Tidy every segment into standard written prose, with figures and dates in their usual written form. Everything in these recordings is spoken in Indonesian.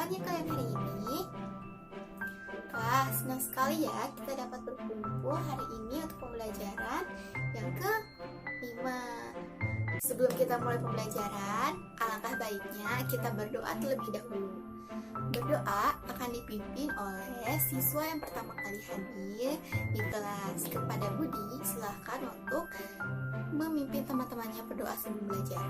ya kalian hari ini? Wah, senang sekali ya kita dapat berkumpul hari ini untuk pembelajaran yang ke-5. Sebelum kita mulai pembelajaran, alangkah baiknya kita berdoa terlebih dahulu. Berdoa akan dipimpin oleh siswa yang pertama kali hadir di kelas. Kepada Budi, silahkan untuk memimpin teman-temannya berdoa sebelum belajar.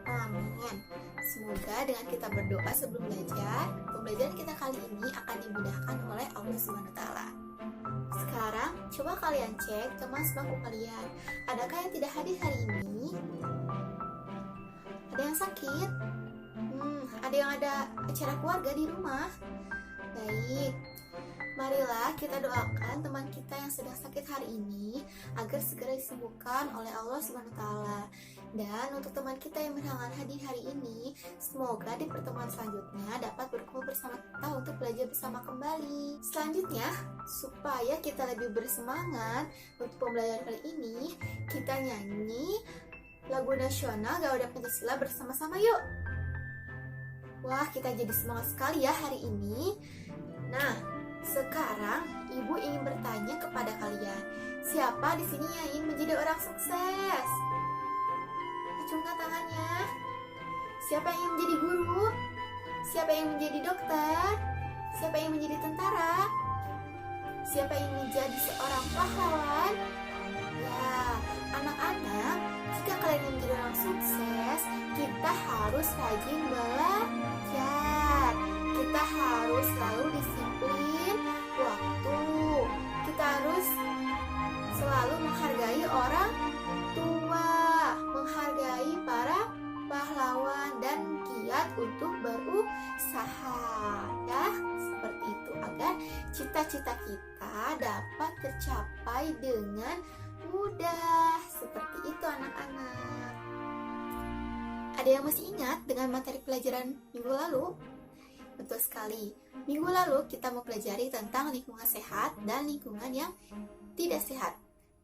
Amin. Semoga dengan kita berdoa sebelum belajar, pembelajaran kita kali ini akan dimudahkan oleh Allah SWT. Sekarang, coba kalian cek teman sebangku kalian. Adakah yang tidak hadir hari ini? Ada yang sakit? Ada yang ada acara keluarga di rumah? Baik. Marilah kita doakan teman kita yang sedang sakit hari ini agar segera disembuhkan oleh Allah SWT. Dan untuk teman kita yang berhalangan hadir hari ini, semoga di pertemuan selanjutnya dapat berkumpul bersama kita untuk belajar bersama kembali. Selanjutnya, supaya kita lebih bersemangat untuk pembelajaran kali ini, kita nyanyi lagu nasional Garuda Pancasila bersama-sama yuk. Wah, kita jadi semangat sekali ya hari ini. Nah, sekarang Ibu ingin bertanya kepada kalian, siapa di sini yang ingin menjadi orang sukses? Acungkan tangannya. Siapa yang ingin menjadi guru? Siapa yang ingin menjadi dokter? Siapa yang ingin menjadi tentara? Siapa yang ingin menjadi seorang pahlawan? Ya, anak-anak, jika kalian ingin menjadi orang sukses, kita harus rajin belajar. Kita harus selalu disiplin waktu. Kita harus selalu menghargai orang tua, menghargai para pahlawan dan giat untuk berusaha. Ya, seperti itu agar cita-cita kita dapat tercapai dengan mudah. Seperti itu anak-anak. Ada yang masih ingat dengan materi pelajaran minggu lalu? Betul sekali. Minggu lalu kita mempelajari tentang lingkungan sehat dan lingkungan yang tidak sehat.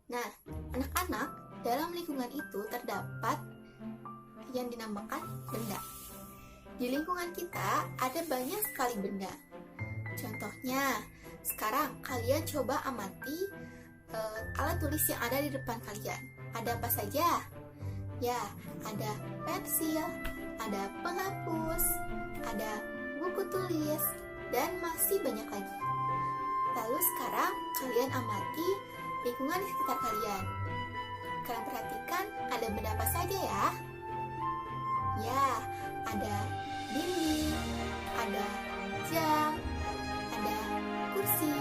Nah, anak-anak, dalam lingkungan itu terdapat yang dinamakan benda. Di lingkungan kita ada banyak sekali benda. Contohnya, sekarang kalian coba amati alat tulis yang ada di depan kalian. Ada apa saja? Ya, ada pensil, ada penghapus, ada buku tulis, dan masih banyak lagi. Lalu sekarang kalian amati lingkungan di sekitar kalian. Kalian perhatikan ada benda apa saja ya? Ya, ada dinding, ada jam, ada kursi,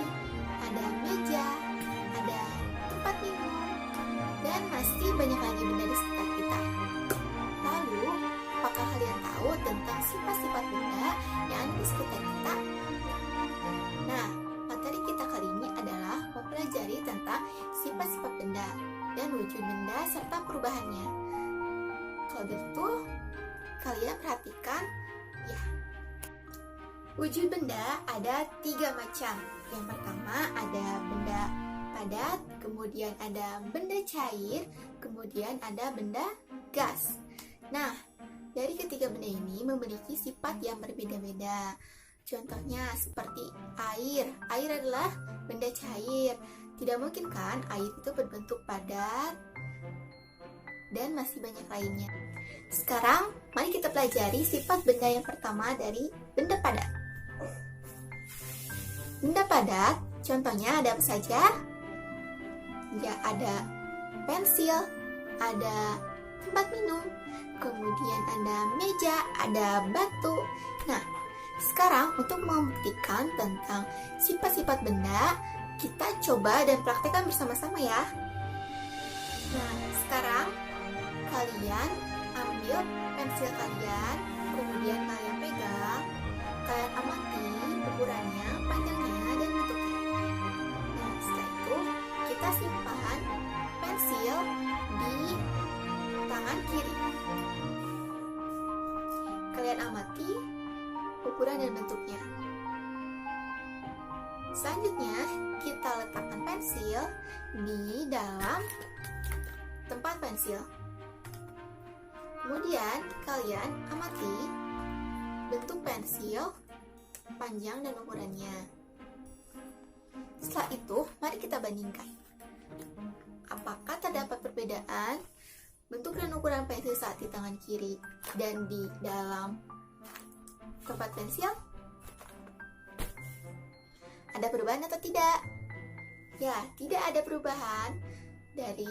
ada meja, ada tempat minum, dan masih banyak lagi benda di sekitar kita. Lalu, apakah kalian tahu tentang sifat-sifat benda yang ada di sekitar kita? Nah, materi kita kali ini adalah mempelajari tentang sifat-sifat benda dan wujud benda serta perubahannya. Kalau gitu, kalian perhatikan ya. Wujud benda ada 3 macam. Yang pertama ada benda padat, kemudian ada benda cair, kemudian ada benda gas. Nah, dari ketiga benda ini memiliki sifat yang berbeda-beda. Contohnya seperti air. Air adalah benda cair. Tidak mungkin kan air itu berbentuk padat dan masih banyak lainnya. Sekarang, mari kita pelajari sifat benda yang pertama dari benda padat. Benda padat, contohnya ada apa saja? Ya, ada pensil, ada tempat minum, kemudian ada meja, ada batu. Nah, sekarang untuk membuktikan tentang sifat-sifat benda, kita coba dan praktekkan bersama-sama ya. Nah, sekarang kalian ambil pensil kalian, kemudian kalian pegang, kalian amati ukurannya, panjangnya, dan bentuknya. Nah, setelah itu kita simpan pensil di tangan kiri. Kalian amati ukuran dan bentuknya. Selanjutnya, kita letakkan pensil di dalam tempat pensil. Kemudian, kalian amati bentuk pensil, panjang dan ukurannya. Setelah itu, mari kita bandingkan. Apakah terdapat perbedaan bentuk dan ukuran pensil saat di tangan kiri dan di dalam tempat pensil? Ada perubahan atau tidak? Ya, tidak ada perubahan dari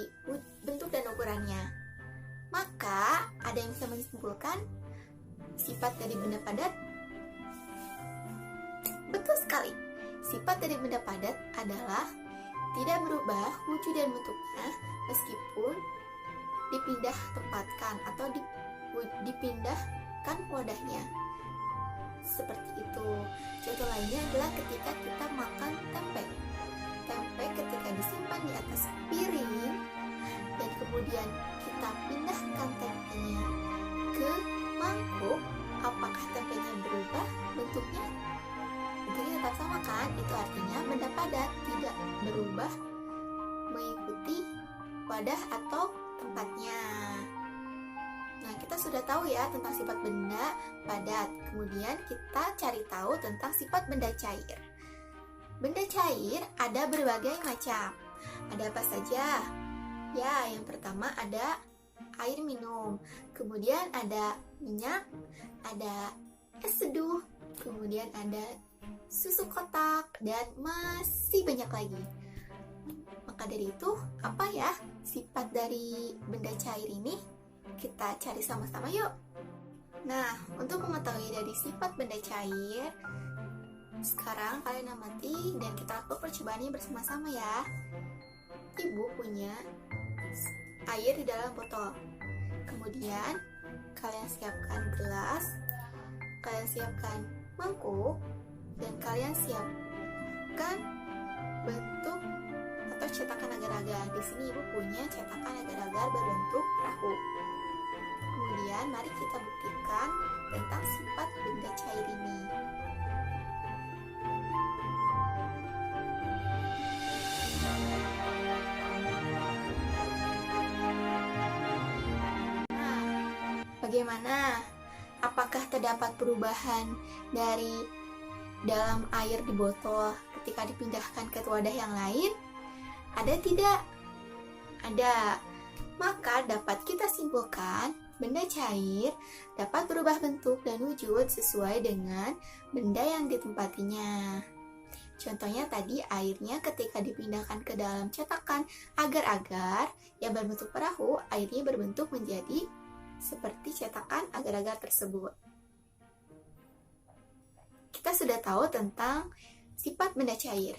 bentuk dan ukurannya. Maka, ada yang bisa menyimpulkan sifat dari benda padat? Betul sekali. Sifat dari benda padat adalah tidak berubah wujud dan bentuknya meskipun dipindah tempatkan atau dipindahkan wadahnya. Seperti itu. Contoh lainnya adalah ketika kita makan tempe. Tempe ketika disimpan di atas piring dan kemudian kita pindahkan tempenya ke mangkuk, apakah tempenya berubah bentuknya? Bentuknya tetap sama kan? Itu artinya benda padat tidak berubah mengikuti wadah atau tempatnya. Nah, kita sudah tahu ya tentang sifat benda padat. Kemudian kita cari tahu tentang sifat benda cair. Benda cair ada berbagai macam. Ada apa saja? Ya, yang pertama ada air minum. Kemudian ada minyak, ada es seduh, kemudian ada susu kotak, dan masih banyak lagi. Maka dari itu, apa ya sifat dari benda cair ini? Kita cari sama-sama yuk. Nah, untuk mengetahui dari sifat benda cair, sekarang kalian amati dan kita lakukan percobaannya bersama-sama ya. Ibu punya air di dalam botol. Kemudian, kalian siapkan gelas, kalian siapkan mangkuk, dan kalian siapkan bentuk atau cetakan agar-agar. Di sini ibu punya cetakan agar-agar berbentuk perahu. Kemudian mari kita buktikan tentang sifat benda cair ini. Nah, bagaimana? Apakah terdapat perubahan dari dalam air di botol ketika dipindahkan ke wadah yang lain? Ada tidak? Ada. Maka dapat kita simpulkan benda cair dapat berubah bentuk dan wujud sesuai dengan benda yang ditempatinya. Contohnya tadi airnya ketika dipindahkan ke dalam cetakan agar-agar yang berbentuk perahu, airnya berbentuk menjadi seperti cetakan agar-agar tersebut. Kita sudah tahu tentang sifat benda cair.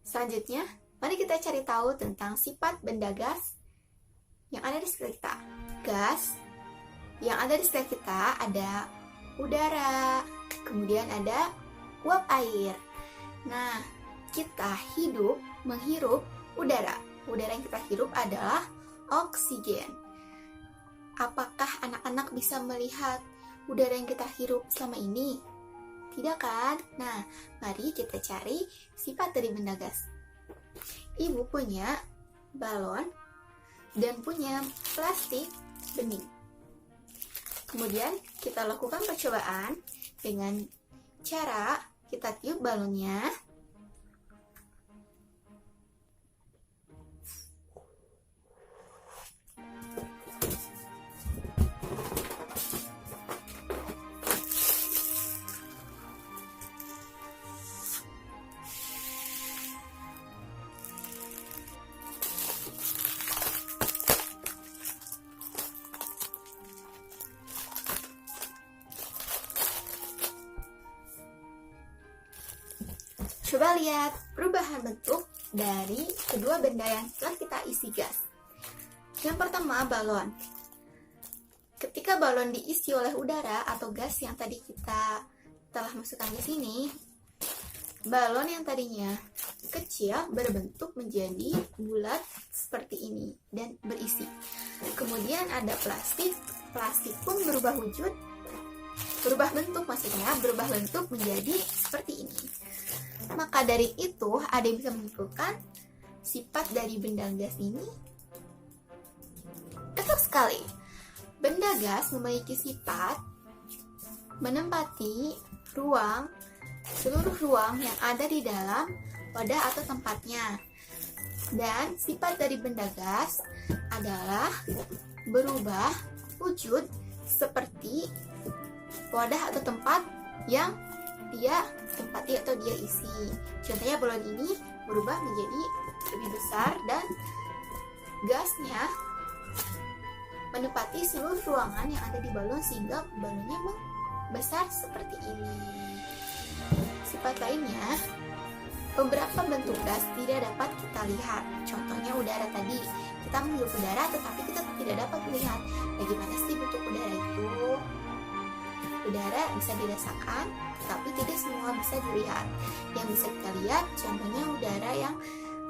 Selanjutnya, mari kita cari tahu tentang sifat benda gas yang ada di sekitar kita. Gas yang ada di sekitar kita ada udara, kemudian ada uap air. Nah, kita menghirup udara. Udara yang kita hirup adalah oksigen. Apakah anak-anak bisa melihat udara yang kita hirup selama ini? Tidak kan? Nah, mari kita cari sifat dari benda gas. Ibu punya balon dan punya plastik bening. Kemudian kita lakukan percobaan dengan cara kita tiup balonnya. Coba lihat perubahan bentuk dari kedua benda yang telah kita isi gas. Yang pertama, balon. Ketika balon diisi oleh udara atau gas yang tadi kita telah masukkan di sini, balon yang tadinya kecil berbentuk menjadi bulat seperti ini dan berisi. Kemudian ada plastik. Plastik pun berubah wujud, berubah bentuk menjadi seperti ini. Maka dari itu, ada yang bisa menyimpulkan sifat dari benda gas ini? Betul sekali. Benda gas memiliki sifat menempati seluruh ruang yang ada di dalam wadah atau tempatnya. Dan sifat dari benda gas adalah berubah wujud seperti wadah atau tempat yang dia tempati atau dia isi. Contohnya balon ini berubah menjadi lebih besar dan gasnya menempati seluruh ruangan yang ada di balon sehingga balonnya membesar seperti ini. Sifat lainnya, beberapa bentuk gas tidak dapat kita lihat. Contohnya udara tadi. Kita menghirup udara tetapi kita tidak dapat melihat. Bagaimana sih bentuk udara itu? Udara bisa dirasakan, tapi tidak semua bisa dilihat. Yang bisa kita lihat contohnya udara yang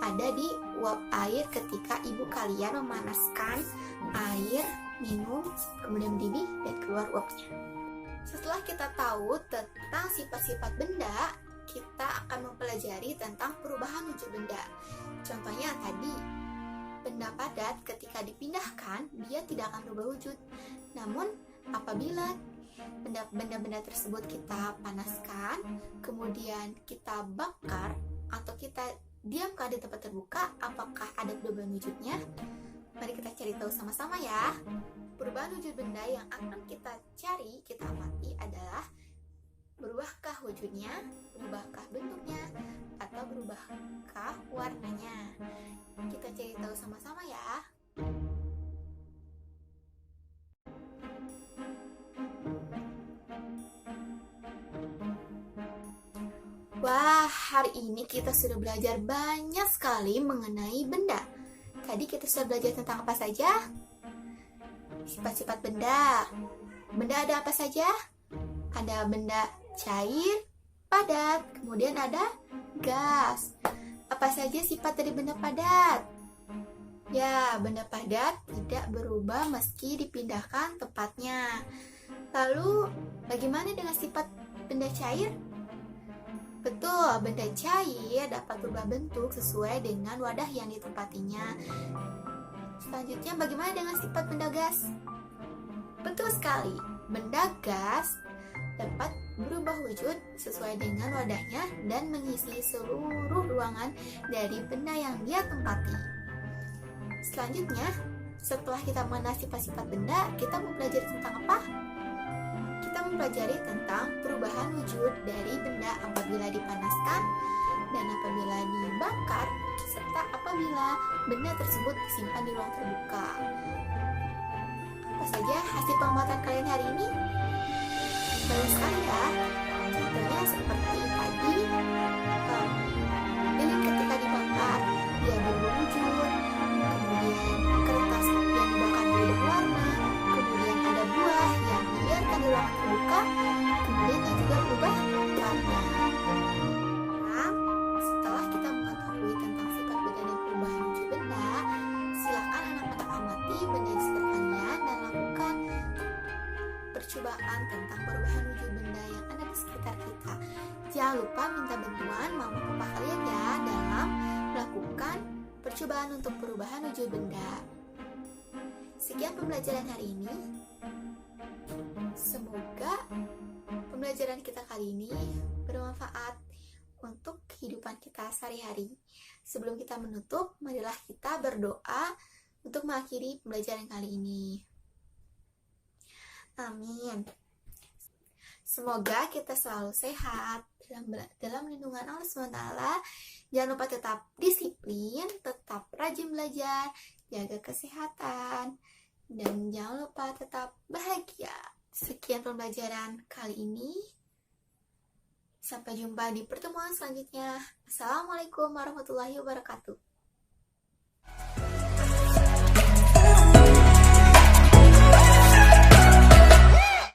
ada di uap air ketika ibu kalian memanaskan air minum, kemudian mendidih dan keluar uapnya. Setelah kita tahu tentang sifat-sifat benda, kita akan mempelajari tentang perubahan wujud benda. Contohnya tadi, benda padat ketika dipindahkan, dia tidak akan berubah wujud. Namun, apabila benda-benda tersebut kita panaskan, kemudian kita bakar, atau kita diamkan di tempat terbuka, apakah ada perubahan wujudnya? Mari kita cari tahu sama-sama ya. Perubahan wujud benda yang akan kita cari, kita amati adalah berubahkah wujudnya, berubahkah bentuknya, atau berubahkah warnanya. Kita cari tahu sama-sama ya. Wah, hari ini kita sudah belajar banyak sekali mengenai benda. Tadi kita sudah belajar tentang apa saja? Sifat-sifat benda. Benda ada apa saja? Ada benda cair, padat, kemudian ada gas. Apa saja sifat dari benda padat? Ya, benda padat tidak berubah meski dipindahkan tempatnya. Lalu, bagaimana dengan sifat benda cair? Betul, benda cair dapat berubah bentuk sesuai dengan wadah yang ditempatinya. Selanjutnya, bagaimana dengan sifat benda gas? Betul sekali, benda gas dapat berubah wujud sesuai dengan wadahnya dan mengisi seluruh ruangan dari benda yang dia tempati. Selanjutnya, setelah kita mengenal sifat-sifat benda, kita mempelajari tentang apa? Kita mempelajari tentang perubahan wujud dari benda apabila dipanaskan dan apabila dibakar, serta apabila benda tersebut disimpan di ruang terbuka. Apa saja hasil pengamatan kalian hari ini? Banyak sekali ya. Contohnya seperti tadi, lilin ketika dibakar, dia berubah wujud. Kemudian kertas yang dibakar berubah warna. Kemudian ada buah yang dibiarkan di ruangan terbuka, kemudian yang juga berubah warna. Nah, setelah kita mengetahui tentang sifat benda dan perubahan wujud benda, silakan anak-anak amati benda di sekitar kalian dan lakukan percobaan tentang perubahan wujud benda yang ada di sekitar kita. Jangan lupa minta bantuan mama papa kalian ya dalam melakukan percobaan untuk perubahan wujud benda. Sekian pembelajaran hari ini. Semoga pembelajaran kita kali ini bermanfaat untuk kehidupan kita sehari-hari. Sebelum kita menutup, marilah kita berdoa untuk mengakhiri pembelajaran kali ini. Amin. Semoga kita selalu sehat dalam lindungan Allah SWT. Jangan lupa tetap disiplin, tetap rajin belajar, jaga kesehatan, dan jangan lupa tetap bahagia. Sekian pembelajaran kali ini. Sampai jumpa di pertemuan selanjutnya. Assalamualaikum warahmatullahi wabarakatuh.